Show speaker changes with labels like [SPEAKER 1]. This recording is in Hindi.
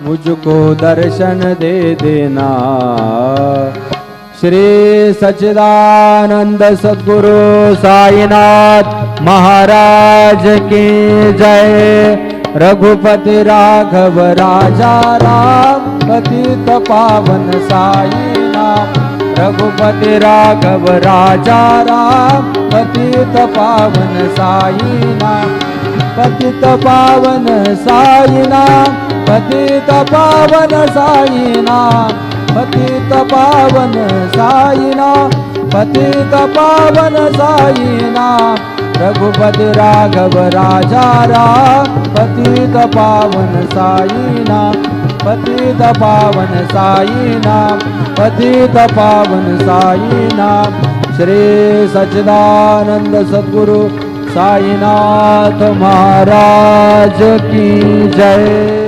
[SPEAKER 1] मुझको दर्शन दे देना। श्री सच्चिदानंद सद्गुरु साईनाथ महाराज की जय। रघुपति राघव राजा राम पतित पावन साई नाम। रघुपति राघव राजा राम पतित पावन साई नाम। पतित पावन साई नाम, पतित पावन साई नाम, पतित पावन साई नाम, पतित पावन साई नाम। रघुपति राघव राजा राम पतित पावन साई नाम, पतित पावन साई नाम, पतित पावन साई नाम। श्री सच्चिदानंद सद्गुरु साईनाथ महाराज की जय।